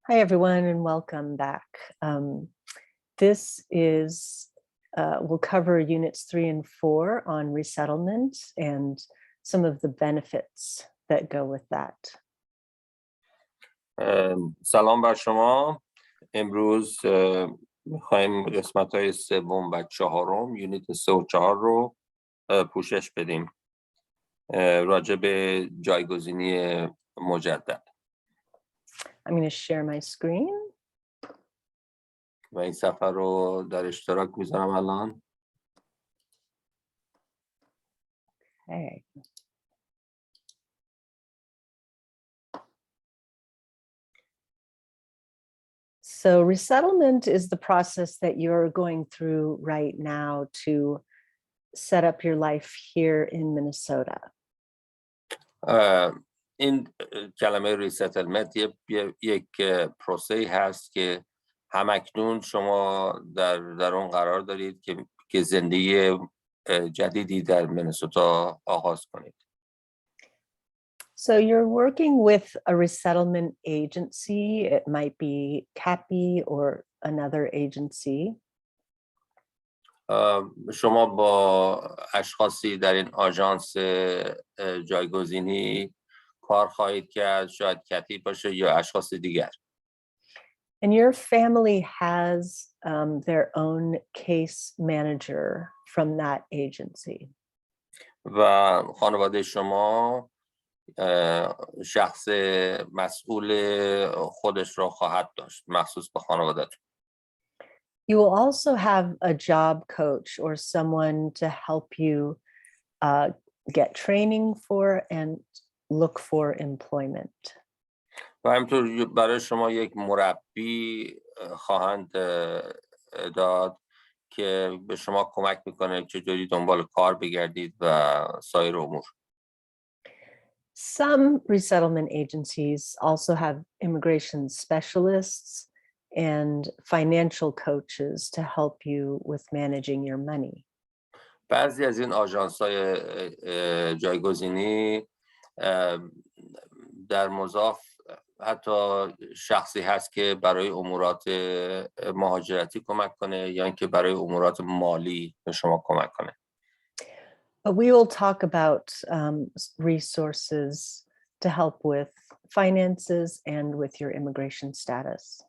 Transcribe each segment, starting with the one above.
Hi, everyone, and welcome back. This is, we'll cover units 3 and 4 on resettlement and some of the benefits that go with that. سلام بر شما. امروز میخوایم قسمت های سوم و چهارم یونیت 3 و 4 رو پوشش بدیم راجع به جایگزینی مجدد. I'm going to share my screen. و این صفحه رو در اشتراک میذارم الان. Okay. So resettlement is the process that you're going through right now to set up your life here in Minnesota. این کلمه ریستلمنت یک پروسه هست که همکنون شما در اون قرار دارید که زندگی جدیدی در مینسوتا آغاز کنید. So you're working with a resettlement agency. It might be CAPI or another agency. شما با اشخاصی در این آژانس جایگزینی کار خواهید کرد، شاید کپی باشه یا اشخاص دیگر. And your family has their own case manager from that agency. و خانواده شما شخص مسئول خودش را خواهد داشت مخصوص به خانواده‌تون. You will also have a job coach or someone to help you get training for and look for employment. و همینطور برای شما یک مربی خواهند داد که به شما کمک میکنه چجوری دنبال کار بگردید و سایر امور. Some resettlement agencies also have immigration specialists and financial coaches to help you with managing your money. بعضی از این آژانس‌های جایگزینی در مضاف حتی شخصی هست که برای امورات مهاجرتی کمک کنه یا اینکه برای امورات مالی به شما کمک کنه. But we will talk about resources to help with finances and with your immigration status.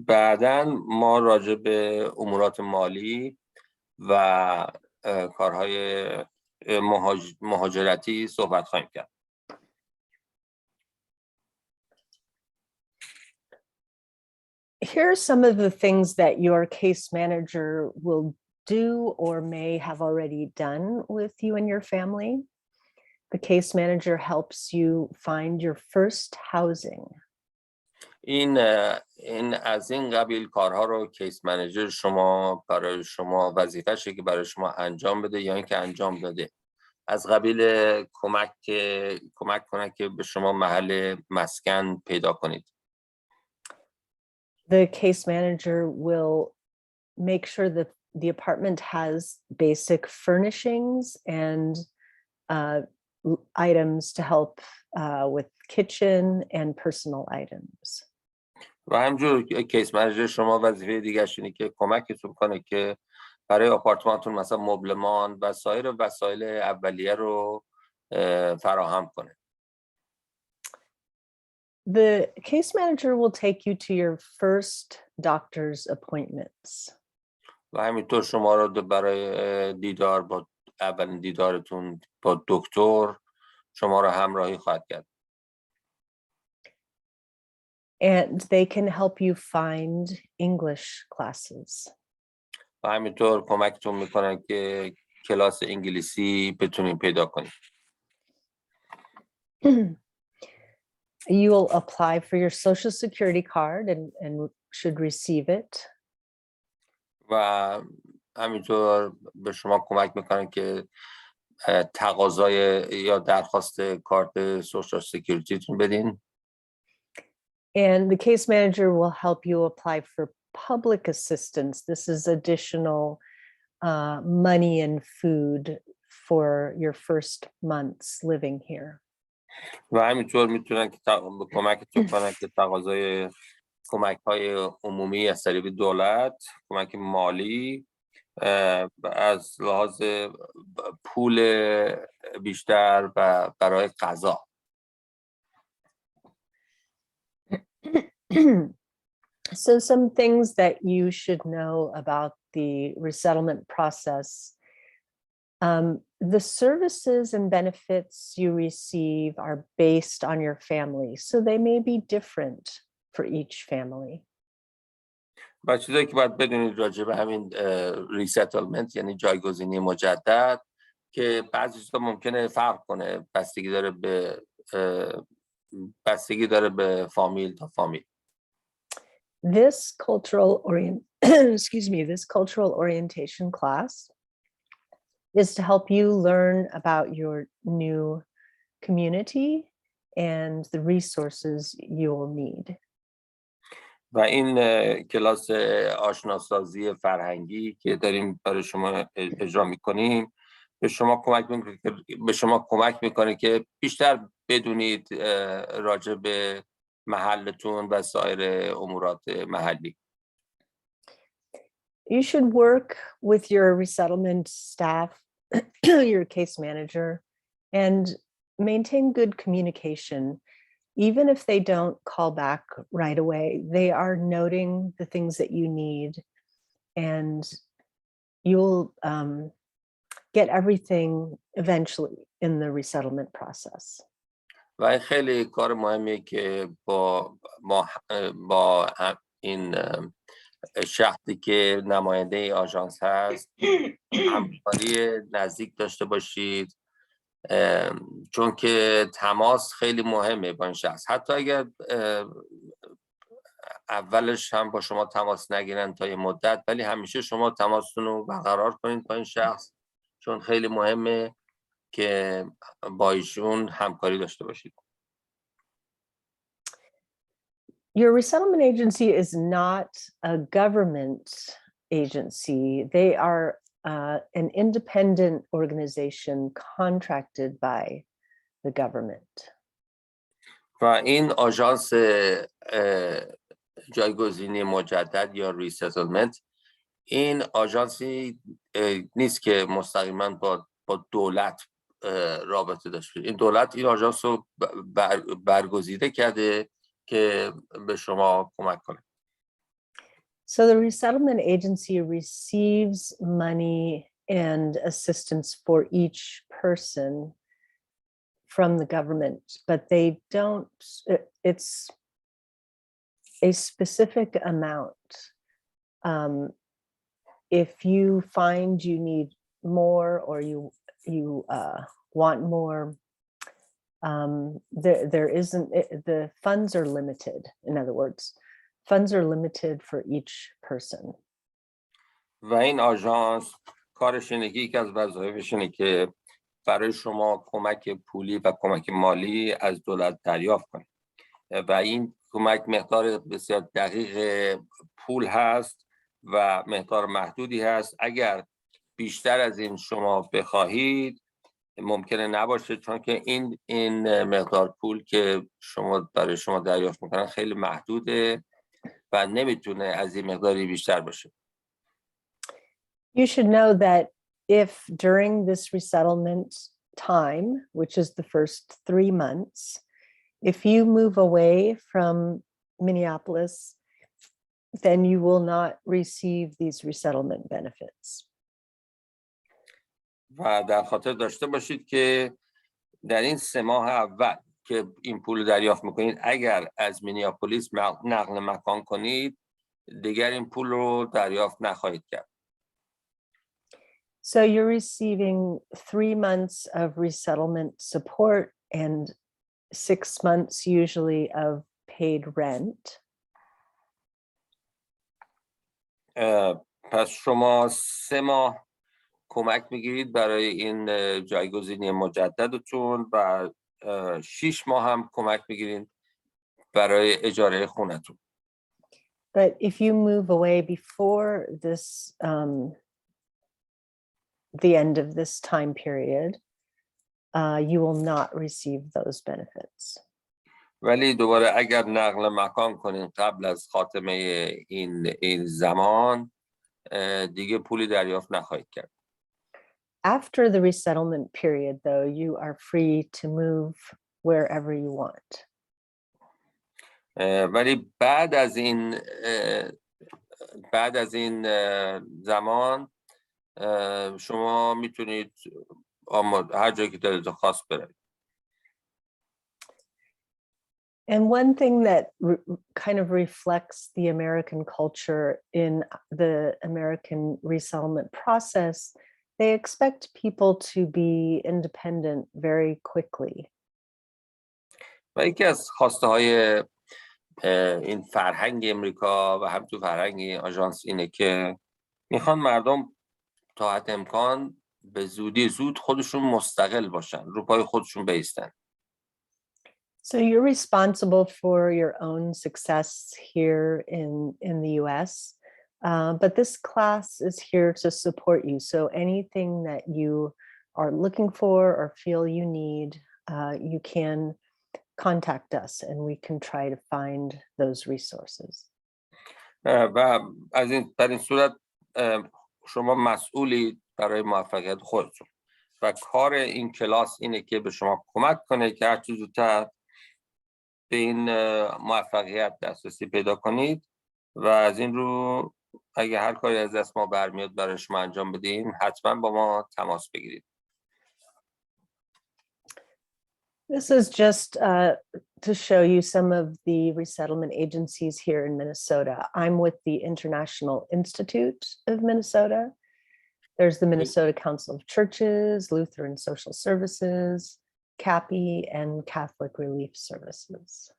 بعداً ما راجع به امورات مالی و کارهای مهاجرتی صحبت خواهیم کرد. Here are some of the things that your case manager will do or may have already done with you and your family. The case manager helps you find your first housing. این از این قبیل کارها رو کیس منیجر شما برای شما وظیفه‌شه که برای شما انجام بده یا اینکه انجام داده. از قبیل کمک کنه که به شما محل مسکن پیدا کنید. The case manager will make sure that the apartment has basic furnishings and items to help with kitchen and personal items. و همینجور کیس منیجر شما وظیفه دیگرش اینه که کمکتون کنه که برای آپارتمانتون مثلا مبلمان و سایر وسایل اولیه رو فراهم کنه. The case manager will take you to your first doctor's appointments. و همینطور شما رو برای دیدار با اولین دیدارتون با دکتر شما رو همراهی خواهد کرد. And they can help you find English classes. و همینطور کمکتون میکنن که کلاس انگلیسی بتونین پیدا کنید. You will apply for your social security card and should receive it. و همینطور به کمک کمک میکنن که تقاضای یا درخواست کارت سوشال سکیوریتیتون بدین. And the case manager will help you apply for public assistance. This is additional money and food for your first months living here. و همینطور میتونن که به کمکتون کنن که تقاضای کمک‌های عمومی از طریق دولت، کمک مالی، از لحاظ پول بیشتر و برای غذا. So some things that you should know about the resettlement process. The services and benefits you receive are based on your family, so they may be different for each family. و چیزایی که باید بدونید راجع به همین ریستلمنت یعنی جایگزینی مجدد که بعضی چیزا ممکنه فرق کنه، بستگی داره به فامیل تا فامیل. This this cultural orientation class is to help you learn about your new community and the resources you will need. و این کلاس آشناسازی فرهنگی که داریم برای شما اجرا میکنیم به شما کمک میکنه که بیشتر بدونید راجع به محلتون و سایر امورات محلی. You should work with your resettlement staff, your case manager, and maintain good communication. Even if they don't call back right away, they are noting the things that you need, and you'll get everything eventually in the resettlement process. و این خیلی کار مهمیه که با این شخصی که نماینده آژانس هست همکاری نزدیک داشته باشید، چون که تماس خیلی مهمه با این شخص. حتی اگر اولش هم با شما تماس نگیرن تا یه مدت، ولی همیشه شما تماستون رو برقرار کنید با این شخص، چون خیلی مهمه که با ایشون همکاری داشته باشید. Your resettlement agency is not a government agency. They are an independent organization contracted by the government. و این آژانس جایگزینی مجدد یا ریستلمنت این آژانسی نیست که مستقیما با دولت رابطه داشته. این دولت این آژانس رو برگزیده کرده که به شما کمک کنه. So the resettlement agency receives money and assistance for each person from the government, but they don't, it's a specific amount. If you find you need more or you want more, there isn't, the funds are limited. In other words, funds are limited for each person. و این آژانس کارش اینه که یکی از وظایفش اینه که برای شما کمک پولی و کمک مالی از دولت دریافت کنه و این کمک مقدار بسیار دقیق پول هست و مقدار محدودی هست. اگر بیشتر از این شما بخواهید ممکنه نباشه، چون که این مقدار پول که برای شما دریافت میکنن خیلی محدوده و نمیتونه از این مقداری بیشتر باشه. You should know that if during this resettlement time, which is the first 3 months, if you move away from Minneapolis, then you will not receive these resettlement benefits. و در خاطر داشته باشید که در این 3 ماه اول که این پول دریافت میکنید، اگر از مینیاپولیس نقل مکان کنید دیگر این پول رو دریافت نخواهید کرد. So you're receiving 3 months of resettlement support and 6 months usually of paid rent. پس شما 3 ماه کمک میگیرید برای این جایگزینی مجددتون و 6 ماه هم کمک میگیرید برای اجاره خونتون. But if you move away before this, the end of this time period, you will not receive those benefits. ولی دوباره اگر نقل مکان کنین قبل از خاتمه این زمان دیگه پولی دریافت نخواهید کرد. After the resettlement period, though, you are free to move wherever you want. ولی بعد از این زمان شما میتونید هر جایی که دلت خواست برید. And one thing that kind of reflects the American culture in the American resettlement process, they expect people to be independent very quickly. و یکی از خواسته های این فرهنگ امریکا و هم تو فرهنگ آژانس اینه که میخوان مردم تا حد امکان به زود خودشون مستقل باشن، رو پای خودشون بایستن. So you're responsible for your own success here in the US, but this class is here to support you. So anything that you are looking for or feel you need, you can contact us and we can try to find those resources. و در این صورت شما مسئولی برای موفقیت خودتون و کار این کلاس اینه که به شما کمک کنه که هر چه زودتر به این موفقیت دسترسی پیدا کنید و از این رو اگه هر کاری از دست ما برمیاد برای شما انجام بدیم حتما با ما تماس بگیرید. This is just to show you some of the resettlement agencies here in Minnesota. I'm with the International Institute of Minnesota. There's the Minnesota Council of Churches, Lutheran Social Services, CAPI, and Catholic Relief Services.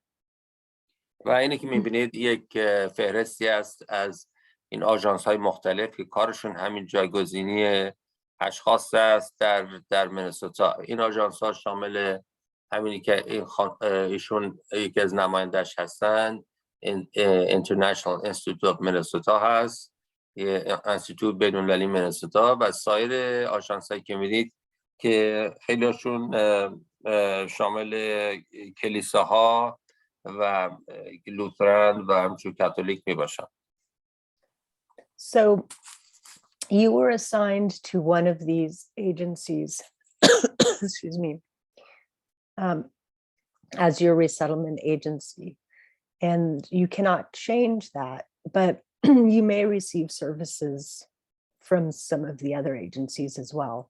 و اینی که می‌بینید یک فهرستی است از این آژانس‌های مختلف که کارشون همین جایگزینی اشخاص است در مینسوتا. این آژانس‌ها شامل همینی که ایشون یکی از نماینده‌اش هستند، International Institute of Minnesota هست، انستیتوت بین‌المللی مینسوتا و سایر آژانس‌هایی که می‌بینید که خیلی‌هاشون شامل کلیساها و لوتران و همچون کاتولیک میباشن. So you were assigned to one of these agencies, excuse me, as your resettlement agency, and you cannot change that, but you may receive services from some of the other agencies as well.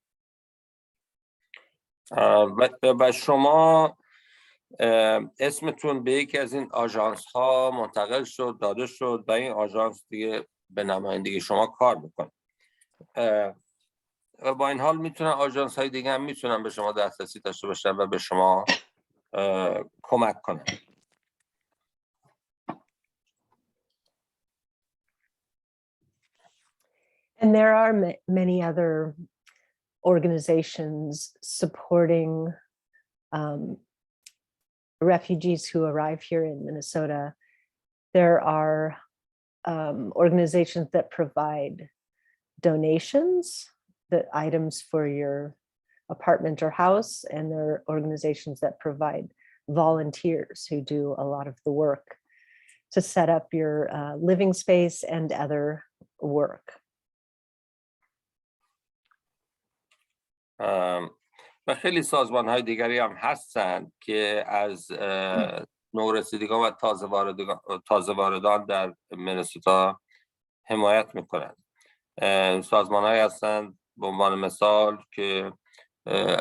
و شما اسمتون به یکی از این آژانس ها منتقل شد، داده شد و این آژانس دیگه به نمایندگی شما کار میکنه. و با این حال میتونن آژانس های دیگه هم میتونن به شما دسترسی داشته باشن و به شما کمک کنن. And there are many other organizations supporting refugees who arrive here in Minnesota. There are organizations that provide donations, the items for your apartment or house, and there are organizations that provide volunteers who do a lot of the work to set up your living space and other work. و خیلی سازمان های دیگری هم هستند که از نورسیدگان و تازه واردان در مینسوتا حمایت میکنند. سازمان های هستند به عنوان مثال که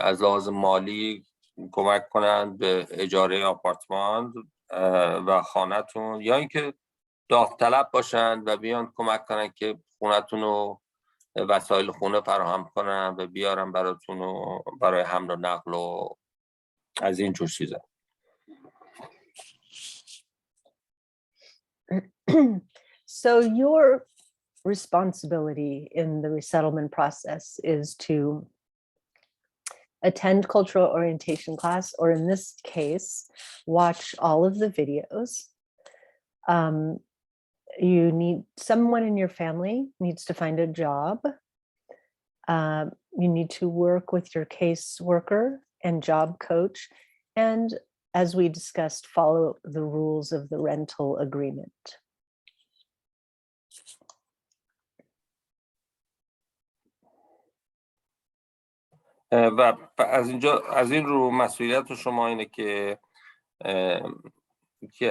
از لحاظ مالی کمک کنند به اجاره آپارتمان و خانه‌تون، یا اینکه داوطلب باشند و بیان کمک کنند که خونه‌تون رو وسایل خونه فراهم کنن و بیارن براتون و برای حمل و نقل و از این جور چیزا. So your responsibility in the resettlement process is to attend cultural orientation class, or in this case, watch all of the videos. You need someone in your family needs to find a job. You need to work with your caseworker and job coach, and as we discussed, follow the rules of the rental agreement. و از این رو مسئولیت شما اینه که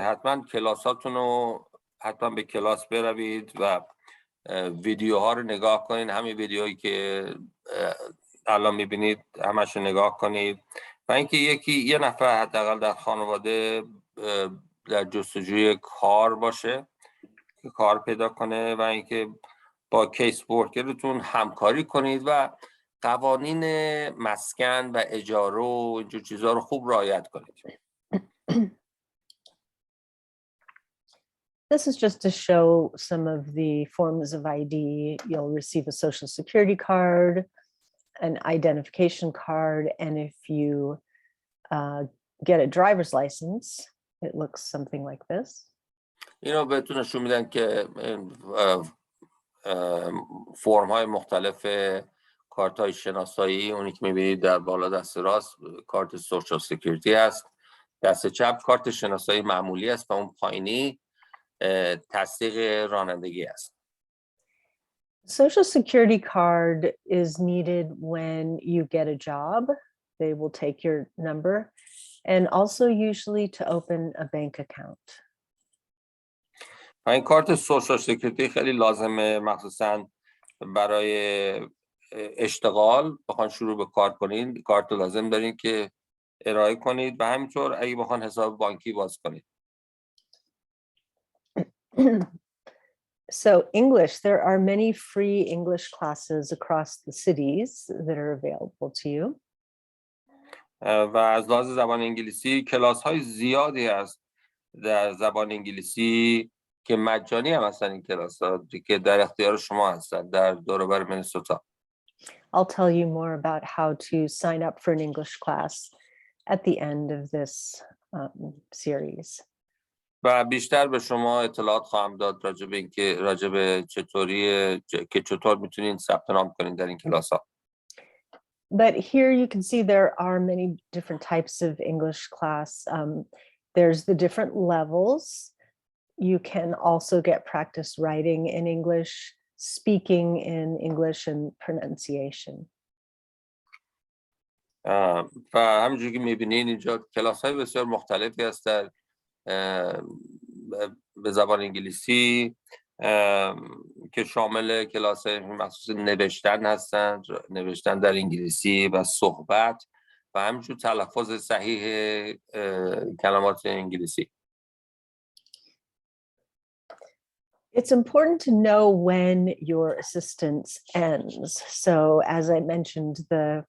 حتما کلاساتون رو حتما به کلاس بروید و ویدیوها رو نگاه کنید. همین ویدیوهایی که الان میبینید همش رو نگاه کنید و اینکه یه نفر حداقل در خانواده در جستجوی کار باشه که کار پیدا کنه و اینکه با کیس ورکرتون همکاری کنید و قوانین مسکن و اجاره و اینجور چیزها رو خوب رعایت کنید. This is just to show some of the forms of ID. You'll receive a social security card, an identification card, and if you get a driver's license, it looks something like this. اینو بهتون نشون میدن که فرم های مختلف کارت های شناسایی، اونی که میبینید در بالا دست راست کارت سوشال سکیوریتی هست، دست چپ کارت شناسایی معمولی است و اون پایینی تصدیق رانندگی است. Social security card is needed when you get a job. They will take your number, and also usually to open a bank account. این کارت سوشال سکیوریتی خیلی لازمه، مخصوصا برای اشتغال بخوان شروع به کار کنین. کارت لازم دارین که ارائه کنید و همینطور اگه بخوان حساب بانکی باز کنید. So English, there are many free English classes across the cities that are available to you. و از لحاظ زبان انگلیسی کلاس های زیادی هست در زبان انگلیسی که مجانی هم هستن. این کلاس ها که در اختیار شما هستن در دور و بر مینیسوتا. I'll tell you more about how to sign up for an English class at the end of this series. و بیشتر به شما اطلاعات خواهم داد راجع به چطور میتونین ثبت نام کنین در این کلاس ها. But here you can see there are many different types of English class. There's the different levels. You can also get practice writing in English, speaking in English, and pronunciation. و همونجوری که میبینین اینجا کلاس های بسیار مختلفی هست به زبان انگلیسی که شامل کلاس مخصوص نوشتن هستند، نوشتن در انگلیسی و صحبت و همینجور تلفظ صحیح کلمات انگلیسی. It's important to know when your assistance ends. So as I mentioned, the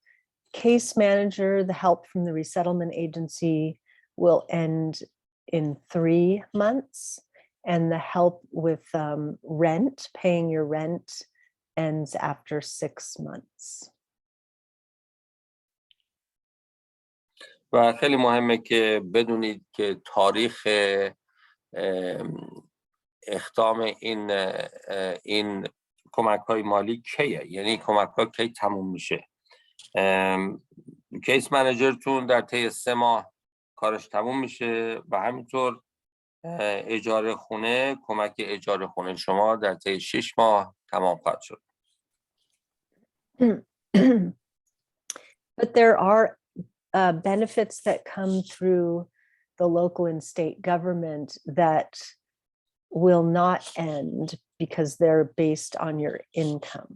case manager, the help from the resettlement agency will end in 3 months, and the help with rent, paying your rent, ends after 6 months. و خیلی مهمه که بدونید که تاریخ اختام این کمک‌های مالی کیه، یعنی کمک‌ها کی تموم میشه. کیس منیجرتون در طی 3 ماه کارش تموم میشه و همینطور اجاره خونه، کمک اجاره خونه شما در طی 6 ماه تمام خواهد شد. But there are benefits that come through the local and state government that will not end because they're based on your income.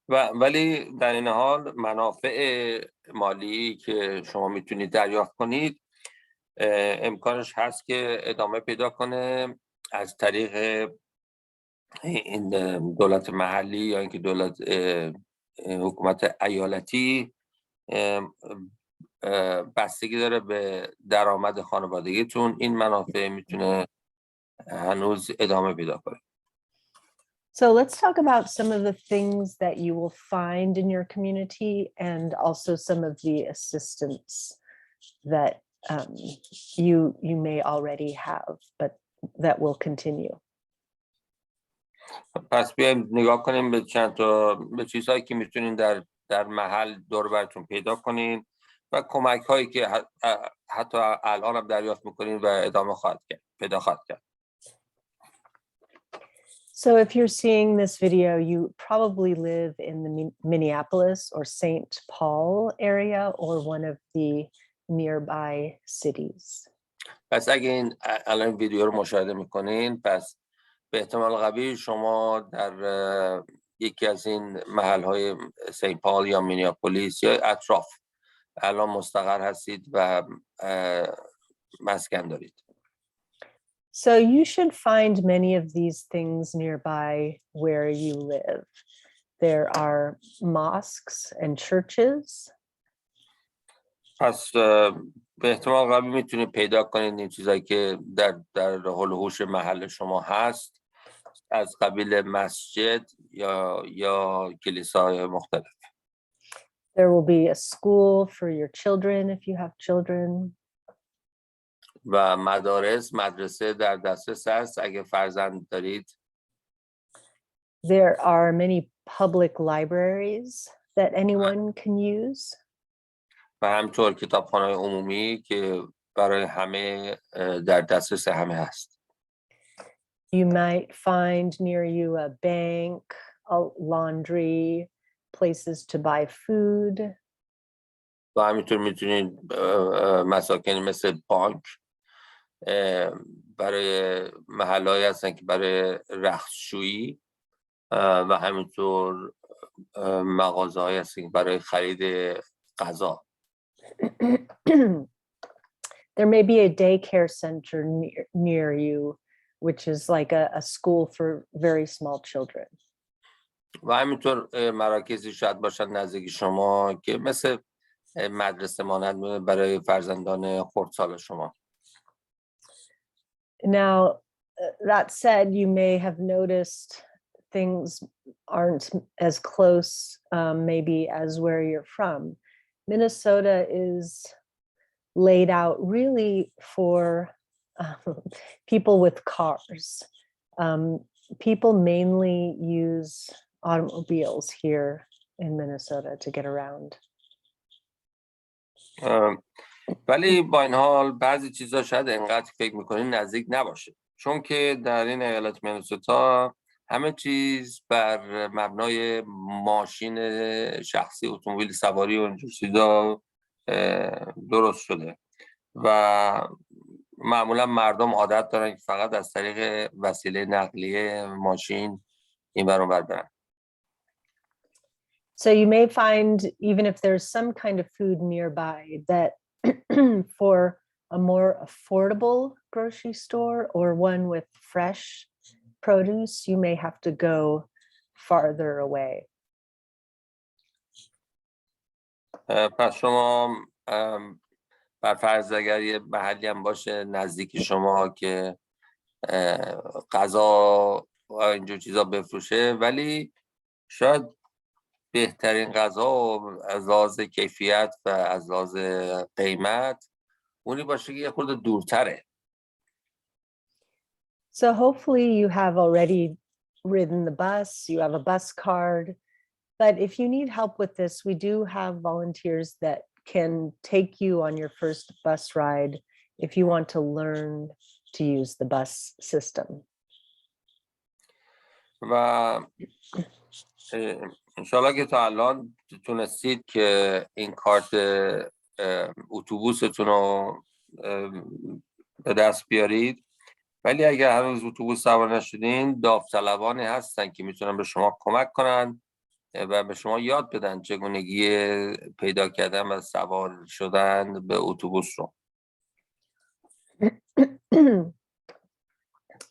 ولی در این حال منافع مالی که شما میتونید دریافت کنید امکانش هست که ادامه پیدا کنه از طریق این دولت محلی یا اینکه دولت حکومت ایالتی. بستگی داره به درآمد خانوادگیتون، این منافع میتونه هنوز ادامه پیدا کنه. So let's talk about some of the things that you will find in your community and also some of the assistance that you may already have, but that will continue. پس بیایم نگاه کنیم به چند تا به چیزهایی که میتونین در محل دور براتون پیدا کنین و کمک هایی که حتی الان هم دریافت میکنین و ادامه خواهد کرد، پیدا خواهد کرد. So if you're seeing this video, you probably live in the Minneapolis or St. Paul area or one of the nearby cities. پس اگه این الان ویدیو رو مشاهده میکنین، پس به احتمال قوی شما در یکی از این محل‌های سنت پال یا مینیاپولیس یا اطراف الان مستقر هستید و مسکن دارید. So you should find many of these things nearby where you live. There are mosques and churches. پس به احتمال قوی میتونید پیدا کنید این چیزایی که در حول و حوش محل شما هست، از قبیل مسجد یا کلیساهای مختلف. There will be a school for your children if you have children. و مدرسه در دسترس هست اگه فرزند دارید. There are many public libraries that anyone can use. و همطور کتابخانه‌های عمومی که برای همه در دسترس همه هست. You might find near you a bank, a laundry, places to buy food. و همینطور میتونید مساکنی مثل بانک برای محلهایی هستن که برای رختشویی و همینطور مغازه‌هایی هستن که برای خرید غذا. There may be a daycare center near you, which is like a school for very small children. و همینطور مراکزی شاید باشن نزدیک شما که مثل مدرسه مانند برای فرزندان خردسال شما. Now, that said, you may have noticed things aren't as close, maybe as where you're from. Minnesota is laid out really for people with cars. People mainly use automobiles here in Minnesota to get around. ولی با این حال بعضی چیزا شاید انقدر فکر میکنین نزدیک نباشه، چون که در این ایالت مینسوتا همه چیز بر مبنای ماشین شخصی، اتومبیل سواری و اینجور چیزا درست شده و معمولا مردم عادت دارن که فقط از طریق وسیله نقلیه ماشین این ور اون ور برن. So you may find, even if there's some kind of food nearby, that for a more affordable grocery store or one with fresh produce, you may have to go farther away. پس شما بر فرض اگر یه محلی هم باشه نزدیک شما که غذا و اینجور چیزا بفروشه، ولی شاید بهترین غذا از لحاظ کیفیت و از لحاظ قیمت اونی باشه که یه خورده دورتره. So hopefully you have already ridden the bus, you have a bus card, but if you need help with this, we do have volunteers that can take you on your first bus ride if you want to learn to use the bus system. و انشالله که تا الان تونستید که این کارت اتوبوستون رو به دست بیارید، ولی اگر هنوز اتوبوس سوار نشدین داوطلبانی هستن که میتونن به شما کمک کنن و به شما یاد بدن چگونگی پیدا کردن و سوار شدن به اتوبوس رو.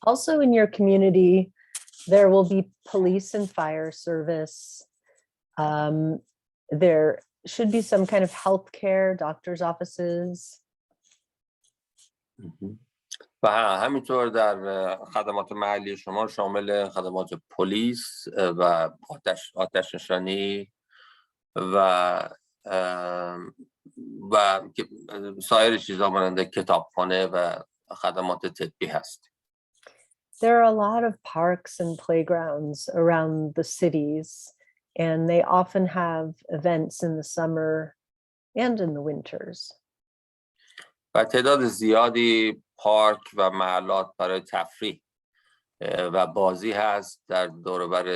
Also in your community, there will be police and fire service. There should be some kind of healthcare, doctor's offices. و همینطور در خدمات محلی شما شامل خدمات پلیس و آتش نشانی و سایر چیزا مانند کتابخانه و خدمات طبی هست. There are a lot of parks and playgrounds around the cities, and they often have events in the summer and in the winters. و تعداد زیادی پارک و محلات برای تفریح و بازی هست در دوربر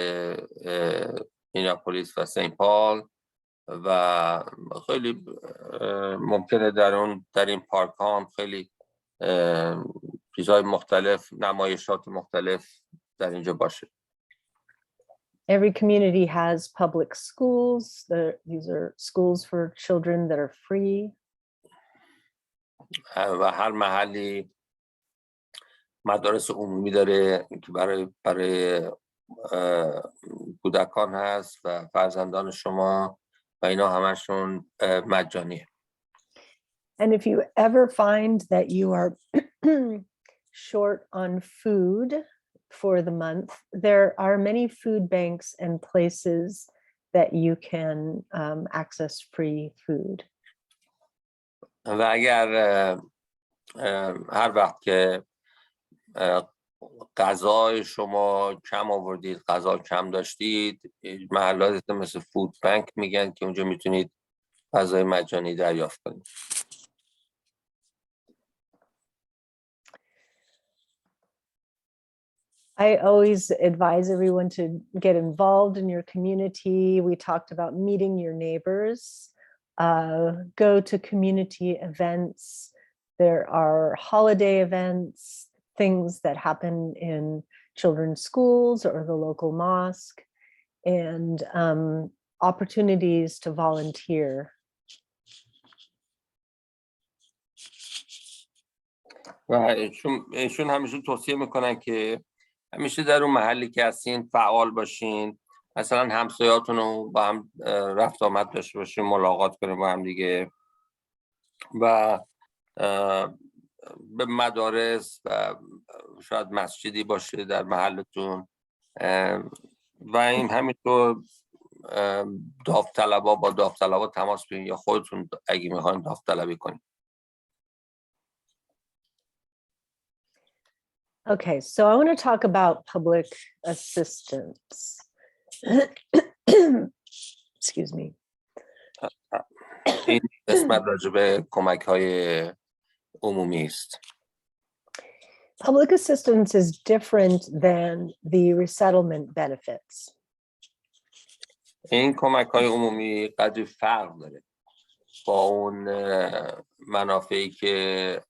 مینیاپولیس و سن پال و خیلی ممکنه در این پارک ها هم خیلی چیزهای مختلف، نمایشات مختلف در اینجا باشه. Every community has public schools. These are schools for children that are free. و هر محلی مدارس عمومی داره که برای کودکان هست و فرزندان شما و اینا همشون مجانیه. And if you ever find that you are short on food for the month, there are many food banks and places that you can access free food. و اگر هر وقت که غذای شما کم آوردید، غذا کم داشتید، محلات مثل فود بانک میگن که اونجا میتونید غذای مجانی دریافت کنید. I always advise everyone to get involved in your community. We talked about meeting your neighbors, go to community events. There are holiday events, things that happen in children's schools or the local mosque, and opportunities to volunteer. و ایشون همیشه توصیه میکنن که همیشه در اون محلی که هستین فعال باشین، مثلا همسایه‌هاتون رو با هم رفت آمد داشته باشین، ملاقات کنین با هم دیگه و به مدارس و شاید مسجدی باشه در محلتون و این همینطور داوطلبا با داوطلبا تماس بگیرین یا خودتون اگه میخواین داوطلبی کنین. Okay, so I want to talk about public assistance. Excuse me. این قسمت راجع به کمک‌های عمومی است. Public assistance is different than the resettlement benefits. این کمک‌های عمومی قدری فرق داره با اون منافعی که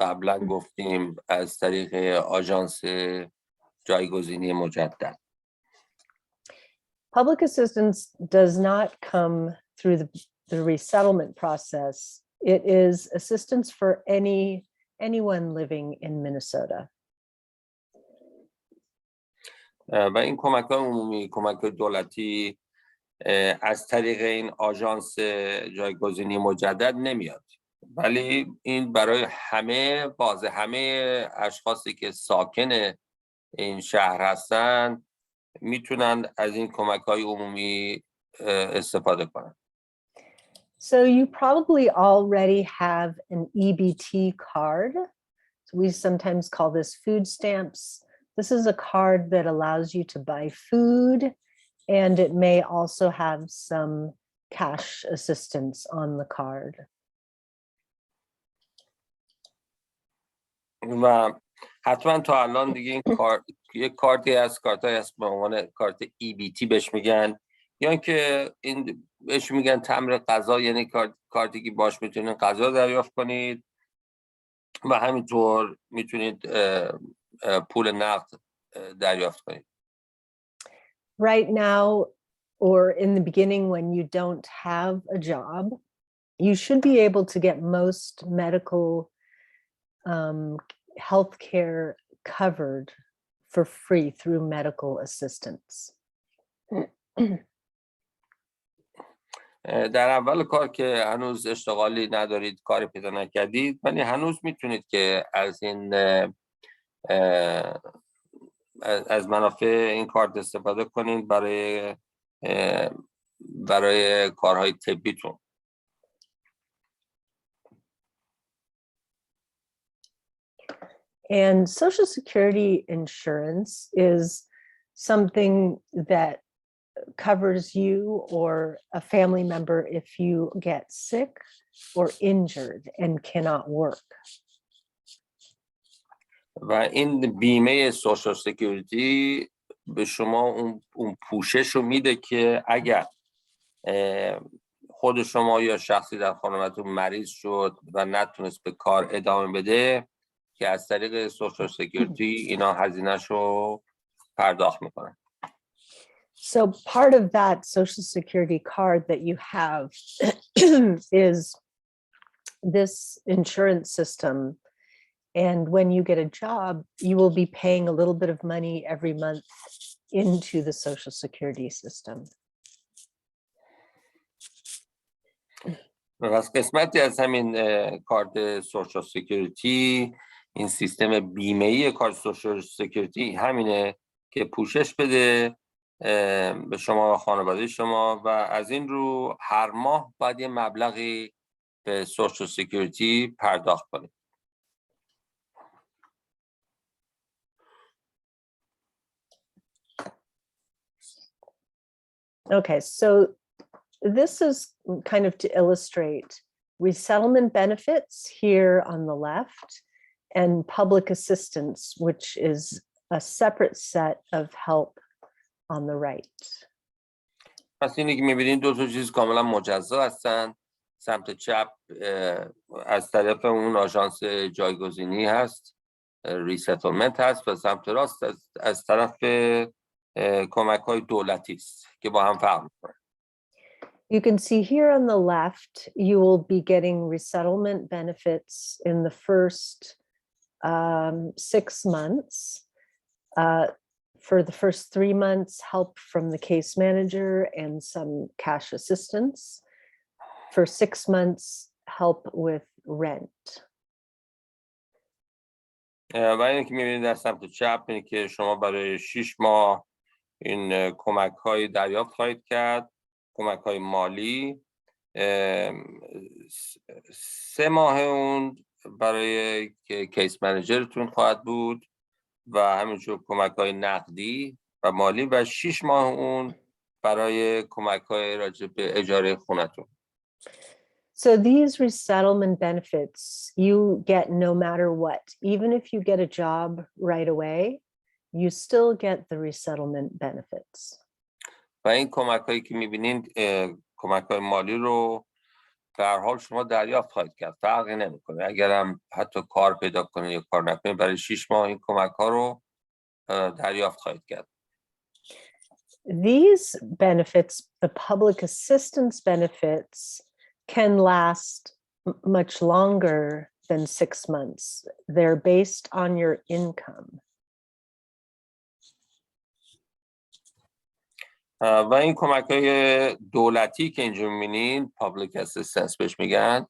قبلا گفتیم از طریق آژانس جایگزینی مجدد. Public assistance does not come through the resettlement process. It is assistance for anyone living in Minnesota. و این کمک‌های عمومی، کمک‌های دولتی از طریق این آژانس جایگزینی مجدد نمیاد، ولی این برای همه اشخاصی که ساکن این شهر هستن میتونن از این کمک‌های عمومی استفاده کنن. So you probably already have an EBT card. So we sometimes call this food stamps. This is a card that allows you to buy food, and it may also have some cash assistance on the card. و حتما تا الان دیگه این کارت یک کارتی از کارتایی هست به عنوان کارت EBT بهش میگن، یا اینکه این بهش میگن تمبر غذا، یعنی کارتی که باش میتونید غذا دریافت کنید و همینطور میتونید پول نقد دریافت کنید. Right now, or in the beginning when you don't have a job, you should be able to get most medical health care covered for free through medical assistance. در اول کار که هنوز اشتغالی ندارید، کاری پیدا نکردید، ولی هنوز میتونید که از این از منافع این کارت استفاده کنید برای کارهای طبیتون. And Social Security insurance is something that covers you or a family member if you get sick or injured and cannot work. و این بیمه سوشال سکیوریتی به شما اون پوشش رو میده که اگر خود شما یا شخصی در خانواده‌تون مریض شد و نتونست به کار ادامه بده که از طریق سوشال سکیوریتی اینا هزینه‌ش رو پرداخت میکنن. So part of that Social Security card that you have is this insurance system. And when you get a job, you will be paying a little bit of money every month into the Social Security system. پس قسمتی از همین کارت سوشال سکیوریتی، این سیستم بیمه‌ای کارت سوشال سکیوریتی همینه که پوشش بده به شما و خانواده شما و از این رو هر ماه باید یه مبلغی به سوشال سکیوریتی پرداخت کنید. Okay, so this is kind of to illustrate resettlement benefits here on the left and public assistance, which is a separate set of help on the right. پس اینی که می‌بینید دو تا چیز کاملا مجزا هستن. سمت چپ از طرف اون آژانس جایگزینی هست، ریستلمنت هست، و سمت راست از طرف کمک‌های دولتی است که با هم فرق می‌کنه. You can see here on the left, you will be getting resettlement benefits in the first 6 months. For the first 3 months, help from the case manager and some cash assistance. For 6 months, help with rent. و اینی که می‌بینید در سمت چپ اینه که شما برای 6 ماه این کمک‌های دریافت خواهید کرد، کمک‌های مالی. 3 ماه اون برای کیس منیجرتون خواهد بود و همینجور کمک‌های نقدی و مالی و 6 ماه اون برای کمک‌های راجع به اجاره خونتون. So these resettlement benefits you get no matter what. Even if you get a job right away, you still get the resettlement benefits. و این کمک‌هایی که می‌بینید کمک‌های مالی رو به هر حال شما دریافت خواهید کرد. فرقی نمی‌کنه. اگرم حتی کار پیدا کنید یا کار نکنید برای 6 ماه این کمک‌ها رو دریافت خواهید کرد. These benefits, the public assistance benefits, can last much longer than 6 months. They're based on your income. و این کمک‌های دولتی که اینجا می‌بینید public assistance بهش میگن،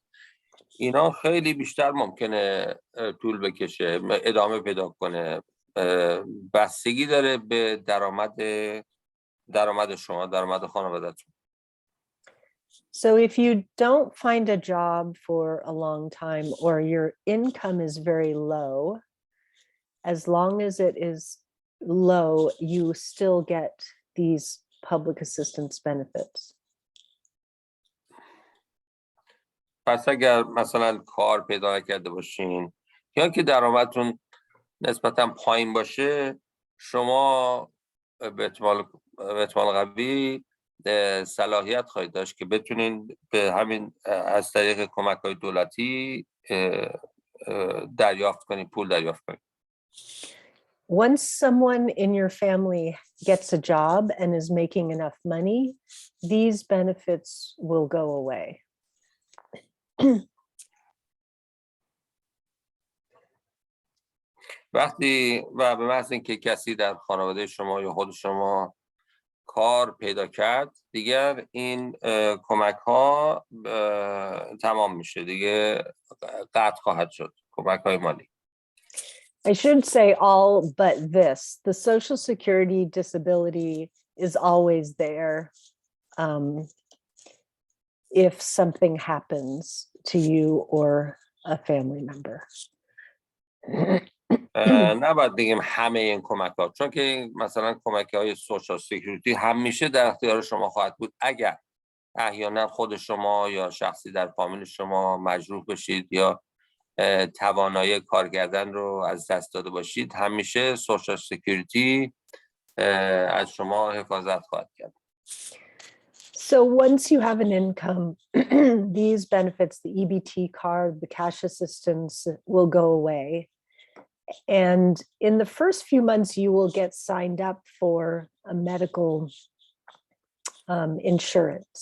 اینا خیلی بیشتر ممکنه طول بکشه، ادامه پیدا کنه. بستگی داره به درآمد شما، درآمد خانواده‌تون. So if you don't find a job for a long time or your income is very low, as long as it is low, you still get these public assistance benefits. پس اگر مثلا کار پیدا نکرده باشین یا که درآمدتون نسبتاً پایین باشه، شما به احتمال قوی صلاحیت خواهید داشت که بتونین به همین از طریق کمک‌های دولتی دریافت کنید، پول دریافت کنید. Once someone in your family gets a job and is making enough money, these benefits will go away. وقتی و به محض اینکه کسی در خانواده شما یا خود شما کار پیدا کرد، دیگر این کمک‌ها تمام میشه، دیگه قطع خواهد شد کمک‌های مالی. I should say all but this. The Social Security disability is always there if something happens to you or a family member. نباید بگیم همه این کمک ها، چون که مثلا کمک های سوشال سکیوریتی همیشه در اختیار شما خواهد بود. اگر احیانا خود شما یا شخصی در فامیل شما مجروح بشید یا توانایی کار کردن رو از دست داده باشید، همیشه سوشال سکیوریتی از شما حفاظت خواهد کرد. So once you have an income, these benefits, the EBT card, the cash assistance will go away. And in the first few months, you will get signed up for a medical insurance.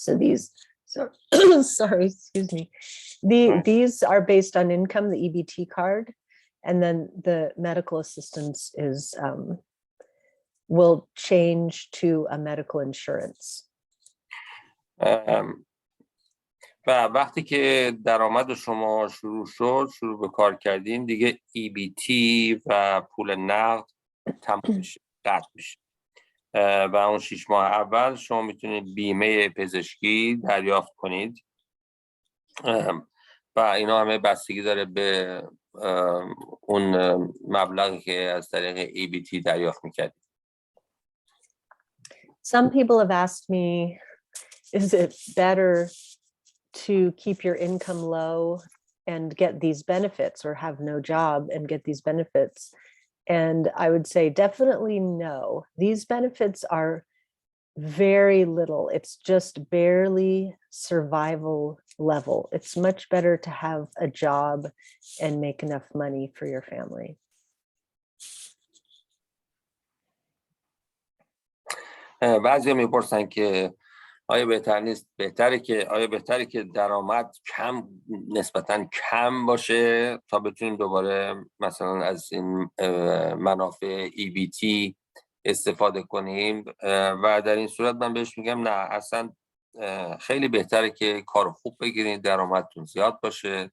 So these, sorry, excuse me. These are based on income, the EBT card, and then the medical assistance is will change to a medical insurance. و وقتی که درآمد شما شروع به کار کردین، دیگه EBT و پول نقد تموم میشه، قطع میشه. و اون 6 ماه اول شما میتونید بیمه پزشکی دریافت کنید و اینا همه بستگی داره به اون مبلغی که از طریق EBT دریافت میکردید. Some people have asked me, is it better to keep your income low and get these benefits, or have no job and get these benefits? And I would say definitely no. These benefits are very little. It's just barely survival level. It's much better to have a job and make enough money for your family. بعضی میپرسن که آیا بهتره که درآمد نسبتاً کم باشه تا بتونیم دوباره مثلا از این منافع EBT استفاده کنیم؟ و در این صورت من بهش میگم نه، اصلا خیلی بهتره که کار خوب بگیرید، درآمدتون زیاد باشه،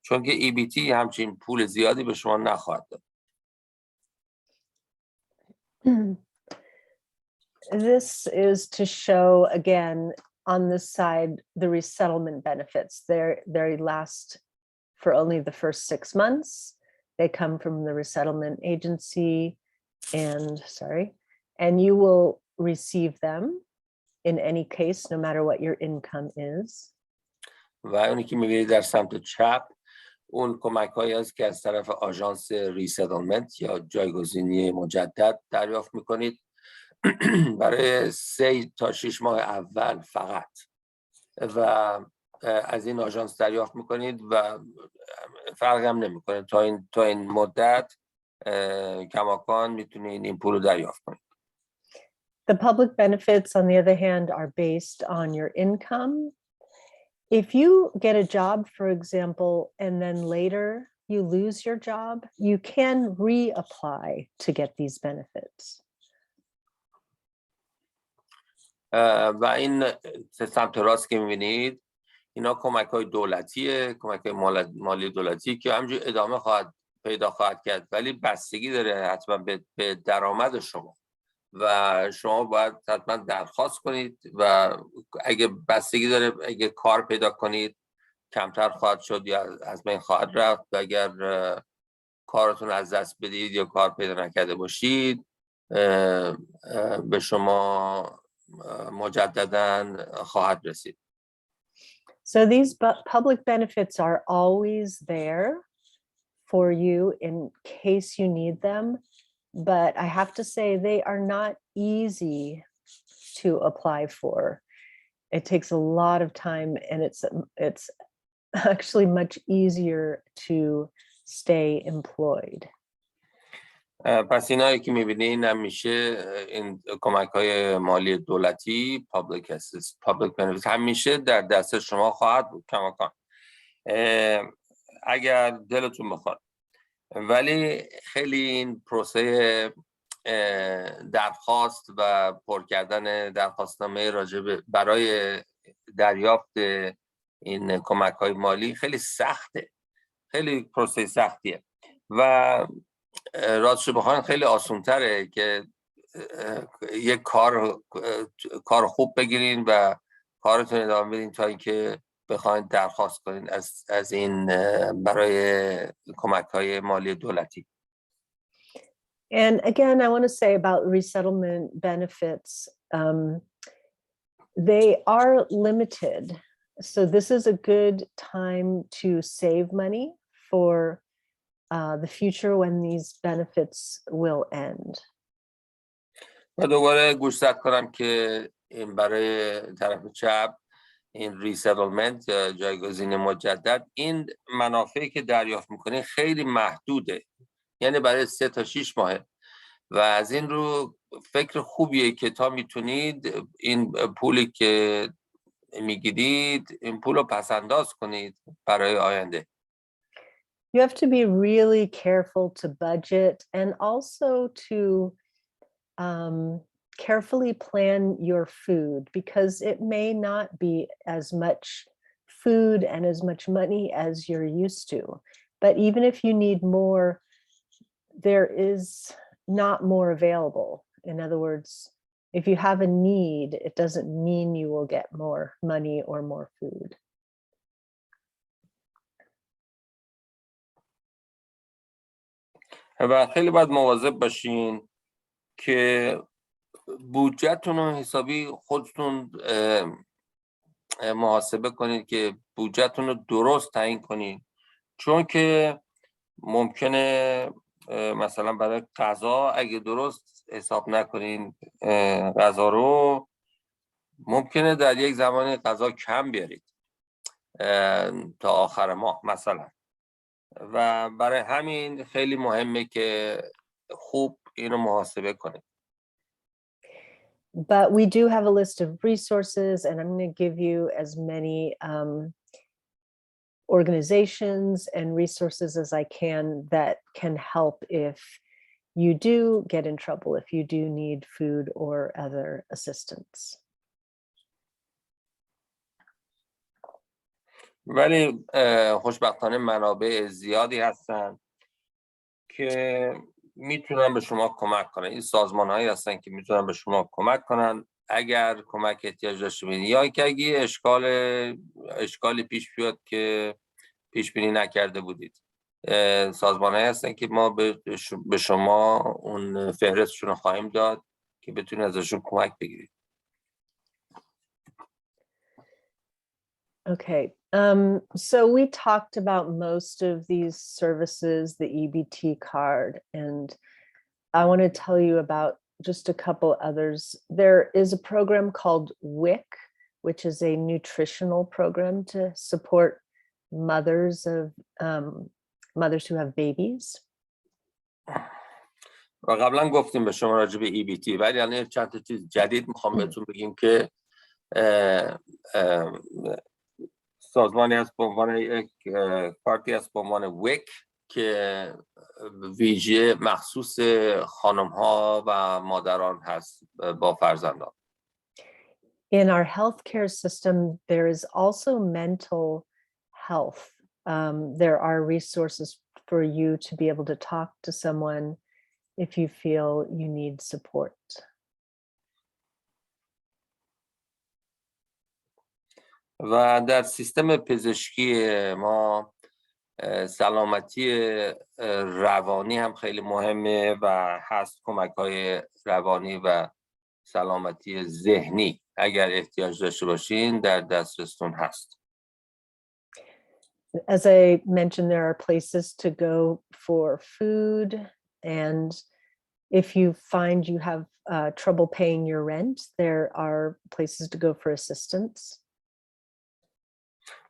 چون که EBT همچین پول زیادی به شما نخواهد داد. This is to show again on this side the resettlement benefits. They last for only the first 6 months. They come from the resettlement agency, and you will receive them in any case, no matter what your income is. و اونی که می‌بینید در سمت چپ اون کمک‌هایی است که از طرف آژانس ریسیتلمنت یا جایگزینی مجدد دریافت می‌کنید برای 3 تا 6 ماه اول فقط، و از این آژانس دریافت میکنید و فرق هم نمیکنه. تا این مدت کماکان میتونید این پول رو دریافت کنید. The public benefits, on the other hand, are based on your income. If you get a job, for example, and then later you lose your job, you can reapply to get these benefits. و این سمت راست که میبینید اینا کمک‌های دولتیه، کمک‌های مالی دولتی که همینجور ادامه پیدا خواهد کرد، ولی بستگی داره حتما به درآمد شما و شما باید حتما درخواست کنید و اگه بستگی داره، اگه کار پیدا کنید کمتر خواهد شد یا از بین خواهد رفت، و اگر کارتون از دست بدید یا کار پیدا نکرده باشید به شما مجدداً خواهد رسید. So these public benefits are always there for you in case you need them, but I have to say they are not easy to apply for. It takes a lot of time, and it's actually much easier to stay employed. پس اینایی که میبینین همیشه این کمک‌های مالی دولتی public benefits همیشه در دست شما خواهد بود کماکان اگر دلتون بخواد، ولی خیلی این پروسه درخواست و پر کردن درخواستنامه برای دریافت این کمک‌های مالی خیلی سخته، خیلی پروسه سختیه و راستش بخواین خیلی آسان‌تره که یک کار خوب بگیرین و کارتون ادامه بدین تا اینکه بخواید درخواست کنین از این برای کمک‌های مالی دولتی. And again, I want to say about resettlement benefits, they are limited. So this is a good time to save money for the future when these benefits will end. و دوباره گوشزد کنم که این برای طرف چپ این ریسیتلمنت یا جایگزین مجدد، این منافعی که دریافت میکنه خیلی محدوده، یعنی برای 3 تا 6 ماه و از این رو فکر خوبیه که تا میتونید این پولی که میگیرید این پول رو پس انداز کنید برای آینده. You have to be really careful to budget and also to carefully plan your food, because it may not be as much food and as much money as you're used to. But even if you need more, there is not more available. In other words, if you have a need, it doesn't mean you will get more money or more food. و خیلی باید مواظب باشین که بودجه‌تون رو حسابی خودتون محاسبه کنید که بودجه‌تون رو درست تعیین کنید، چون که ممکنه مثلا برای غذا اگه درست حساب نکنین غذا رو، ممکنه در یک زمانی غذا کم بیارید تا آخر ماه مثلا، و برای همین خیلی مهمه که خوب اینو محاسبه کنید. But we do have a list of resources, and I'm going to give you as many organizations and resources as I can that can help if you do get in trouble, if you do need food or other assistance. ولی خوشبختانه منابع زیادی هستن که میتونن به شما کمک کنن. این سازمان هایی هستن که میتونن به شما کمک کنن اگر کمک احتیاج داشته باشید، یا که اگه اشکالی پیش بیاد که پیش بینی نکرده بودید. سازمان هایی هستن که ما به شما اون فهرستشون رو خواهیم داد که بتونید ازشون کمک بگیرید. Okay, so we talked about most of these services, the EBT card, and I want to tell you about just a couple others. There is a program called WIC, which is a nutritional program to support mothers who have babies. و قبلا گفتیم به شما راجع به EBT، ولی الان چند تا چیز جدید میخوام بهتون بگیم که سازمانی هست به عنوان یک کارتی هست به عنوان ویک که ویژه مخصوص خانم ها و مادران هست با فرزندان. In our healthcare system, there is also mental health. There are resources for you to be able to talk to someone if you feel you need support. و در سیستم پزشکی ما سلامتی روانی هم خیلی مهمه و هست کمک‌های روانی و سلامتی ذهنی اگر احتیاج داشته باشین در دسترستون هست. As I mentioned, there are places to go for food, and if you find you have trouble paying your rent, there are places to go for assistance.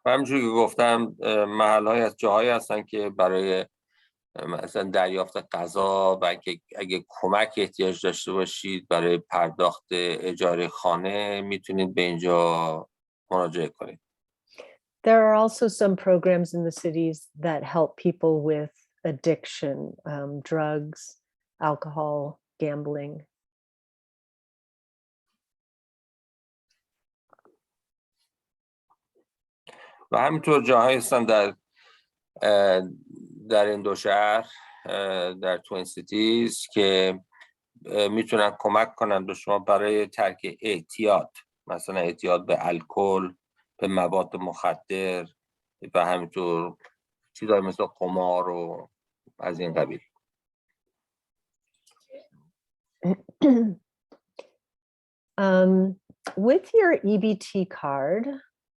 همونجوری که گفتم محل‌های از جاهایی هستن که برای مثلا دریافت غذا و اگه کمک احتیاج داشته باشید برای پرداخت اجاره خانه میتونید به اینجا مراجعه کنید. There are also some programs in the cities that help people with addiction, drugs, alcohol, gambling. و همینطور جاهایی هستن در این دو شهر در توین سیتیز که میتونن کمک کنن به شما برای ترک اعتیاد مثلا اعتیاد به الکل، به مواد مخدر و همینطور چیزایی مثل قمار و از این قبیل. With your EBT card,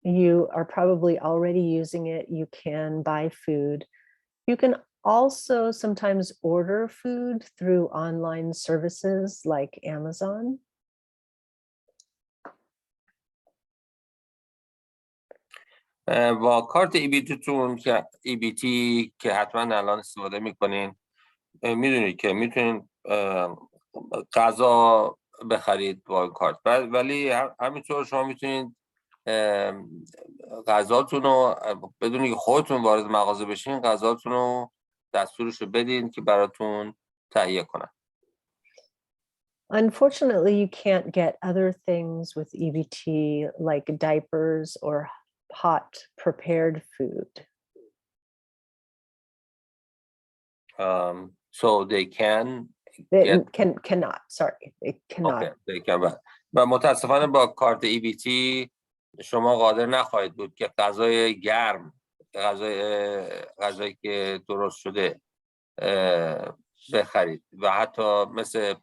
you are probably already using it. You can buy food. You can also sometimes order food through online services like Amazon. با کارت EBT که EBT که حتما الان استفاده میکنین، میدونید که میتونید غذا بخرید با این کارت، ولی همینطور شما میتونید غذاتون رو بدون که خودتون وارد مغازه بشین، غذاتون رو دستورش رو بدین که براتون تهیه کنن. Unfortunately, you can't get other things with EBT like diapers or hot prepared food. So they can They cannot, sorry, they cannot. Okay, they can. و متاسفانه با کارت EBT شما قادر نخواهید بود که غذای گرم، غذایی که درست شده بخرید و حتی مثل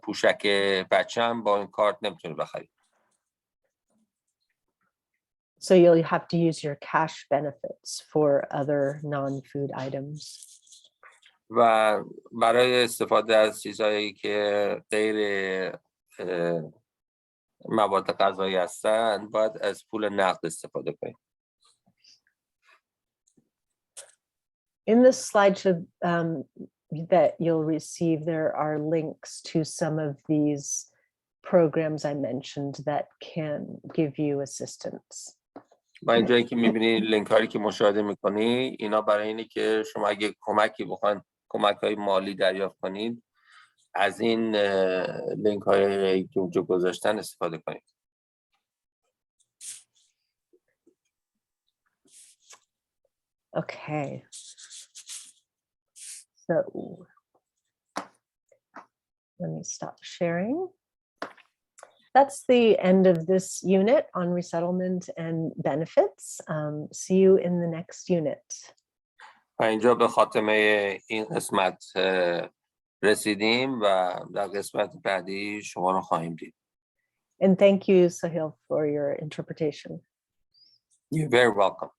پوشک بچه هم با این کارت نمیتونید بخرید. So you'll have to use your cash benefits for other non-food items. و برای استفاده از چیزهایی که غیر مواد غذایی هستند باید از پول نقد استفاده کنید. In the slideshow that you'll receive, there are links to some of these programs I mentioned that can give you assistance. و اینجایی که میبینید لینک هایی که مشاهده میکنی اینا برای اینه که شما اگه کمکی بخواید، کمک های مالی دریافت کنید، از این لینک های که اونجا گذاشتن استفاده کنید. Okay. So let me stop sharing. That's the end of this unit on resettlement and benefits. See you in the next unit. و اینجا به خاتمه این قسمت رسیدیم و در قسمت بعدی شما رو خواهیم دید. And thank you, Sahil, for your interpretation. You're very welcome.